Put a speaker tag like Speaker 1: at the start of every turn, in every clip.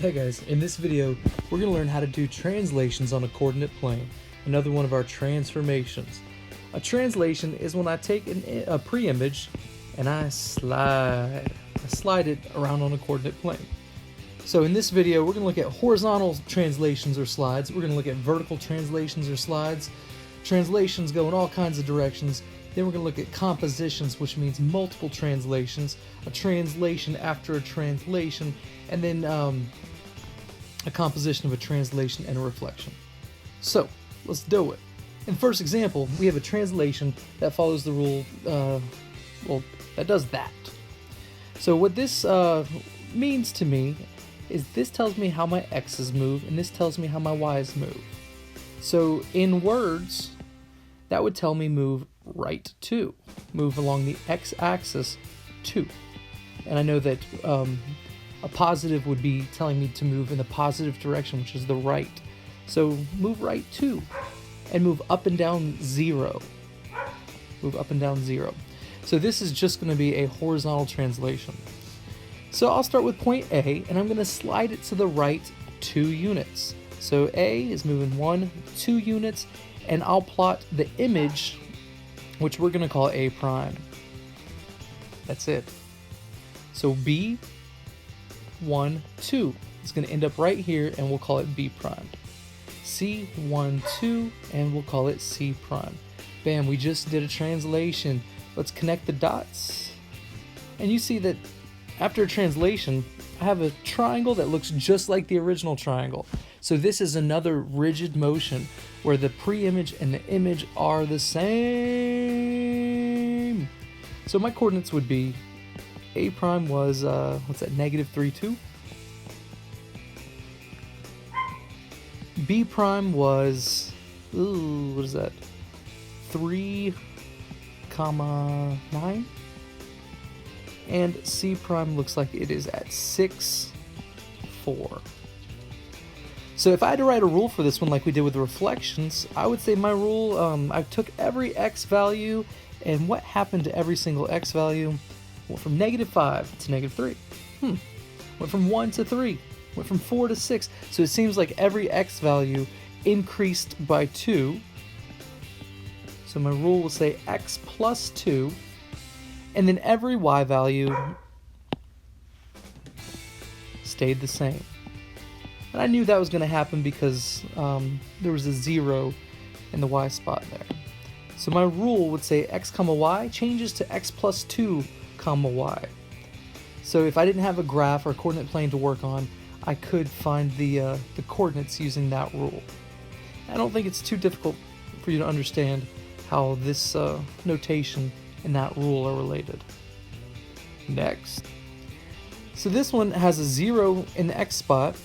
Speaker 1: Hey guys, in this video we're going to learn how to do translations on a coordinate plane, another one of our transformations. A translation is when I take a pre-image and I slide it around on a coordinate plane. So in this video we're going to look at horizontal translations or slides, we're going to look at vertical translations or slides. Translations go in all kinds of directions. Then we're going to look at compositions, which means multiple translations, a translation after a translation, and then a composition of a translation and a reflection. So let's do it. In the first example, we have a translation that follows the rule, that does that. So what this means to me is this tells me how my x's move, and this tells me how my y's move. So in words, that would tell me move right 2, move along the x-axis 2. And I know that a positive would be telling me to move in the positive direction, which is the right. So move right 2, and move up and down 0. Move up and down 0. So this is just going to be a horizontal translation. So I'll start with point A, and I'm going to slide it to the right 2 units. So A is moving 1, 2 units, and I'll plot the image, which we're going to call A prime. That's it. So B, 1, 2 is going to end up right here, and we'll call it B prime. C, 1, 2, and we'll call it C prime. Bam, we just did a translation. Let's connect the dots. And you see that after a translation, I have a triangle that looks just like the original triangle. So this is another rigid motion where the pre-image and the image are the same. So my coordinates would be A prime was, -3, 2. B prime was, what is that? 3, 9. And C prime looks like it is at 6, 4. So if I had to write a rule for this one like we did with the reflections, I would say my rule, I took every x value, and what happened to every single x value? Went from -5 to -3. Went from 1 to 3. Went from 4 to 6. So it seems like every x value increased by 2. So my rule will say x plus 2. And then every y value stayed the same. And I knew that was going to happen because there was a 0 in the y spot there. So my rule would say x comma y changes to x plus 2 comma y. So if I didn't have a graph or a coordinate plane to work on, I could find the coordinates using that rule. I don't think it's too difficult for you to understand how this notation and that rule are related. Next. So this one has a 0 in the x spot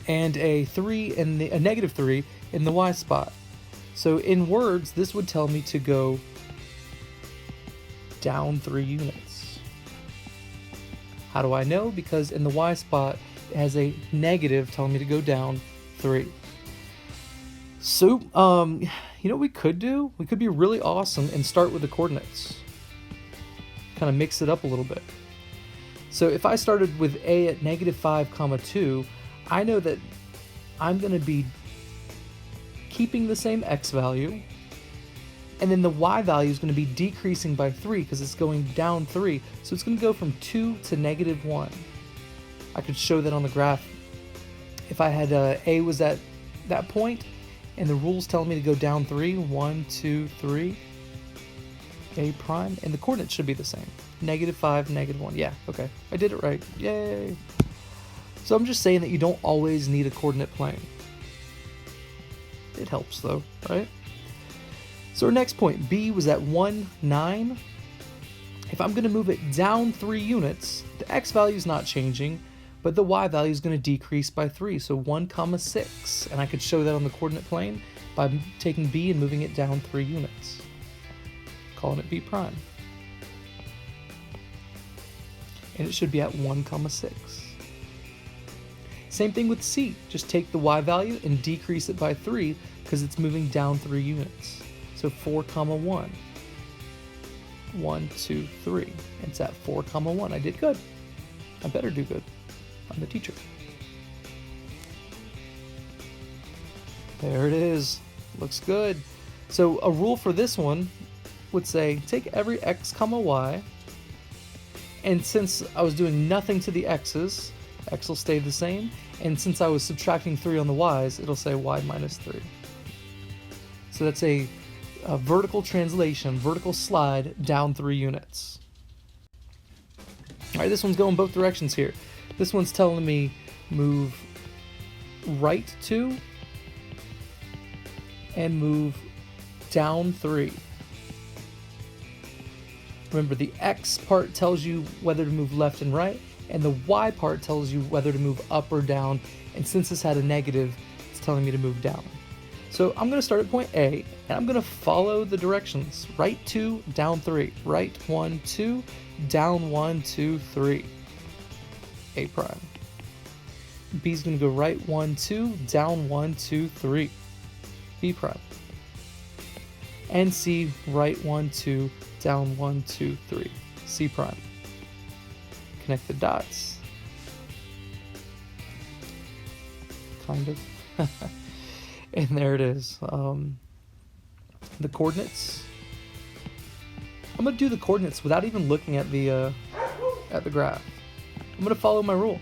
Speaker 1: and a -3 in the y spot. So in words, this would tell me to go down 3 units. How do I know? Because in the y spot, it has a negative telling me to go down 3. So, you know what we could do? We could be really awesome and start with the coordinates. Kind of mix it up a little bit. So if I started with A at -5, 2, I know that I'm going to be keeping the same x value, and then the y value is going to be decreasing by 3 because it's going down 3. So it's going to go from 2 to -1. I could show that on the graph. If I had A was at that point, and the rules telling me to go down 3, 1, 2, 3, A prime, and the coordinates should be the same. -5, -1. Yeah, okay. I did it right. Yay! So I'm just saying that you don't always need a coordinate plane. It helps though, right? So our next point, B was at 1, 9. If I'm going to move it down 3 units, the x value is not changing, but the y value is going to decrease by 3, so 1, 6. And I could show that on the coordinate plane by taking B and moving it down 3 units. Calling it B prime. And it should be at 1, 6. Same thing with C. Just take the y value and decrease it by 3 because it's moving down 3 units. So 4, 1. 1, 2, 3. It's at 4, 1. I did good. I better do good. I'm the teacher. There it is. Looks good. So a rule for this one would say take every x comma y, and since I was doing nothing to the x's, x will stay the same, and since I was subtracting 3 on the y's, it'll say y minus 3. So that's a vertical translation, vertical slide down 3 units. Alright, this one's going both directions here. This one's telling me move right 2 and move down 3. Remember, the x part tells you whether to move left and right, and the y part tells you whether to move up or down, and since this had a negative, it's telling me to move down. So I'm going to start at point A, and I'm going to follow the directions. Right 2, down 3. Right 1, 2, down 1, 2, 3. A prime. B's going to go right 1, 2, down 1, 2, 3. B prime. And C, right 1, 2, down 1, 2, 3. C prime. Connect the dots. Kind of. And there it is. The coordinates. I'm going to do the coordinates without even looking at the graph. I'm going to follow my rule.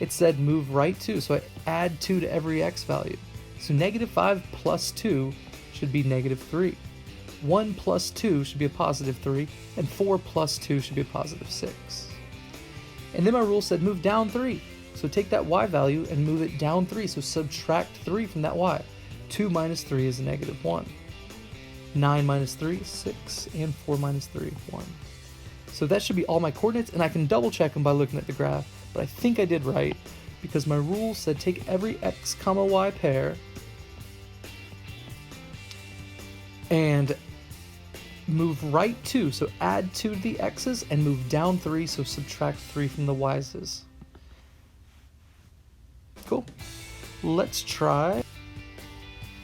Speaker 1: It said move right 2, so I add 2 to every x value. So -5 plus 2 should be -3. 1 plus 2 should be a positive 3, and 4 plus 2 should be a positive 6. And then my rule said move down 3. So take that y value and move it down 3, so subtract 3 from that y. 2 minus 3 is a -1. 9 minus 3, 6, and 4 minus 3, 1. So that should be all my coordinates, and I can double check them by looking at the graph, but I think I did right, because my rule said take every x comma y pair and move right 2, so add 2 to the x's, and move down 3, so subtract 3 from the y's. Cool. Let's try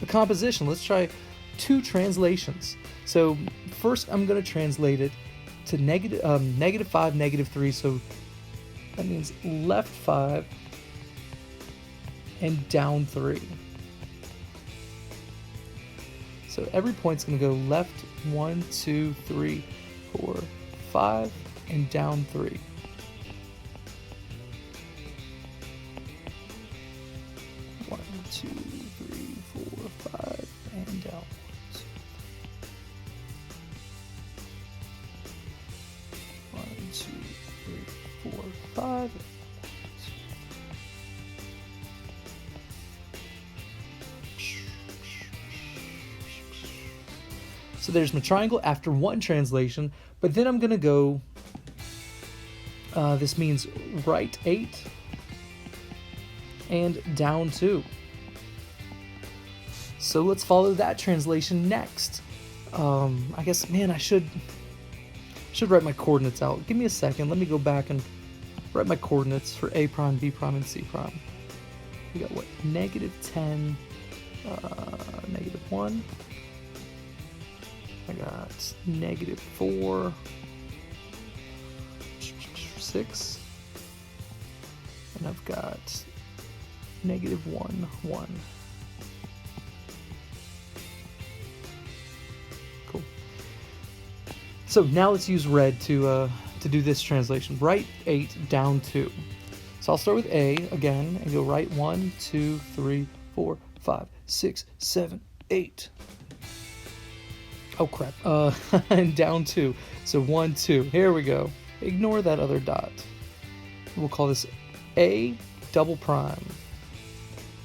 Speaker 1: the composition. Let's try 2 translations. So first I'm going to translate it to -5, -3, so that means left 5 and down 3. So every point's going to go left 1, 2, 3, 4, 5, and down 3. One, 2, 3, 4, 5, and down 1, 2, 3, 4, 5. So there's my triangle after one translation, but then I'm going to go, this means right 8 and down 2. So let's follow that translation next. I guess, man, I should write my coordinates out. Give me a second. Let me go back and write my coordinates for A prime, B prime, and C prime. We got what? -10, -1. I got -4, 6, and I've got -1, 1. Cool. So now let's use red to do this translation. Right 8, down 2. So I'll start with A again and go right 1, 2, 3, 4, 5, 6, 7, 8. Oh crap, and down 2. So 1, 2, here we go. Ignore that other dot. We'll call this A double prime.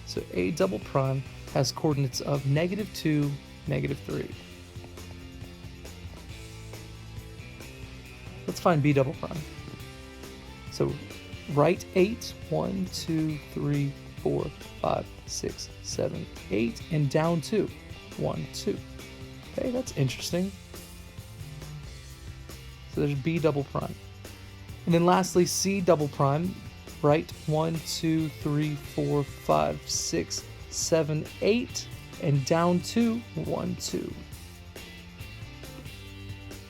Speaker 1: So A double prime has coordinates of -2, -3. Let's find B double prime. So right 8, 1, 2, 3, 4, 5, 6, 7, 8, and down 2, 1, 2. Okay, that's interesting. So there's B double prime. And then lastly, C double prime, right 1, 2, 3, 4, 5, 6, 7, 8, and down 2, 1, 2.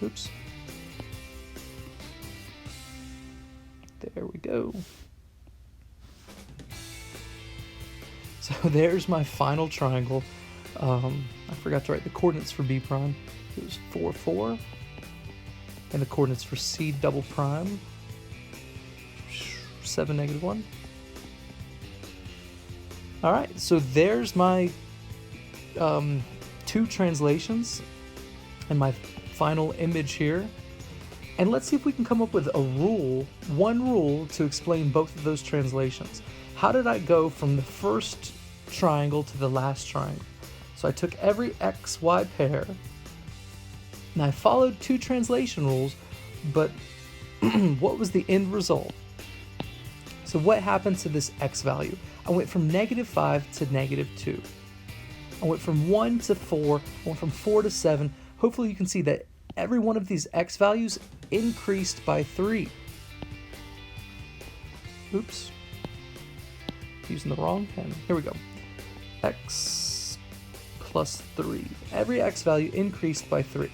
Speaker 1: Oops. There we go. So there's my final triangle. I forgot to write the coordinates for B prime. It was 4, 4. And the coordinates for C double prime, 7, -1. All right, so there's my 2 translations and my final image here. And let's see if we can come up with a rule, one rule to explain both of those translations. How did I go from the first triangle to the last triangle? So I took every XY pair and I followed 2 translation rules, but what was the end result? So what happened to this X value? I went from -5 to -2. I went from 1 to 4, I went from 4 to 7. Hopefully you can see that every one of these X values increased by 3. Oops. Using the wrong pen. Here we go. X plus 3. Every X value increased by 3.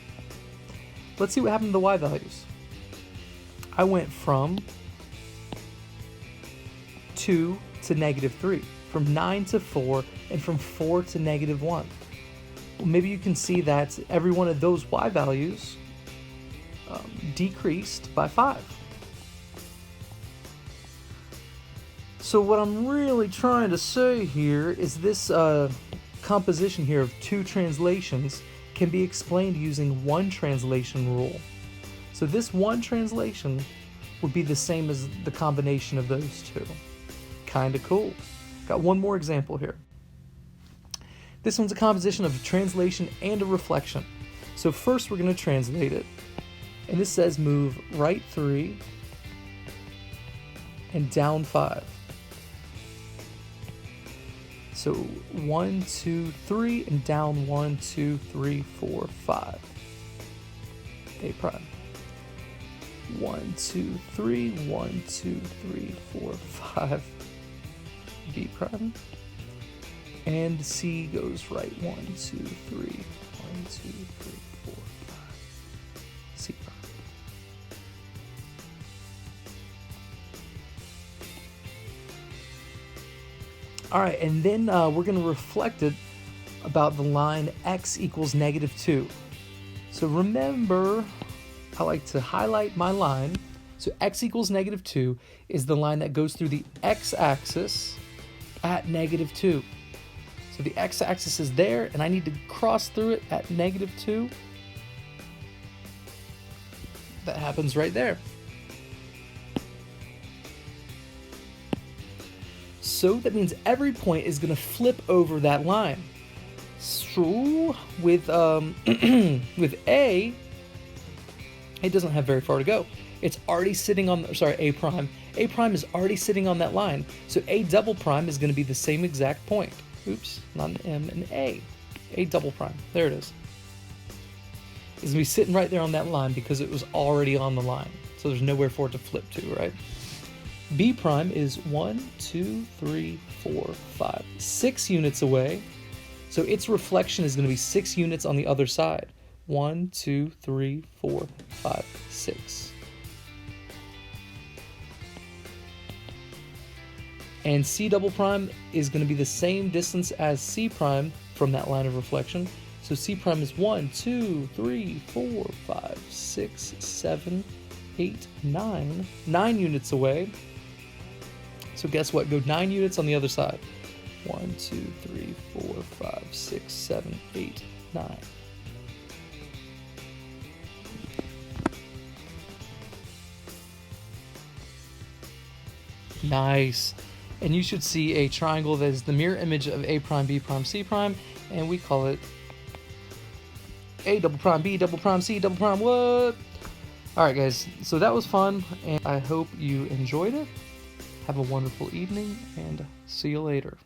Speaker 1: Let's see what happened to the Y values. I went from 2 to -3, from 9 to 4, and from 4 to -1. Well, maybe you can see that every one of those Y values decreased by 5. So what I'm really trying to say here is this composition here of 2 translations can be explained using one translation rule. So this one translation would be the same as the combination of those 2. Kinda cool. Got one more example here. This one's a composition of a translation and a reflection. So first we're going to translate it. And this says move right 3 and down 5. So 1, 2, 3 and down 1, 2, 3, 4, 5. A prime. 1, 2, 3, 1, 2, 3, 4, 5. B prime. And C goes right 1, 2, 3, 1, 2, 3, 4, 5. C prime. All right, and then we're going to reflect it about the line x equals -2. So remember, I like to highlight my line. So x equals -2 is the line that goes through the x-axis at -2. So the x-axis is there, and I need to cross through it at -2. That happens right there. So that means every point is going to flip over that line. So with with A, it doesn't have very far to go. It's already sitting on, A prime. A prime is already sitting on that line. So A double prime is going to be the same exact point. Oops, not an M, an A. A double prime. There it is. It's going to be sitting right there on that line because it was already on the line. So there's nowhere for it to flip to, right? B prime is 1, 2, 3, 4, 5, 6 units away. So its reflection is going to be 6 units on the other side. 1, 2, 3, 4, 5, 6. And C double prime is going to be the same distance as C prime from that line of reflection. So C prime is 1, 2, 3, 4, 5, 6, 7, 8, 9. 9 units away. So guess what? Go 9 units on the other side. 1, 2, 3, 4, 5, 6, 7, 8, 9. Nice. And you should see a triangle that is the mirror image of A prime, B prime, C prime, and we call it A double prime, B double prime, C double prime, what? Alright guys, so that was fun, and I hope you enjoyed it. Have a wonderful evening, and see you later.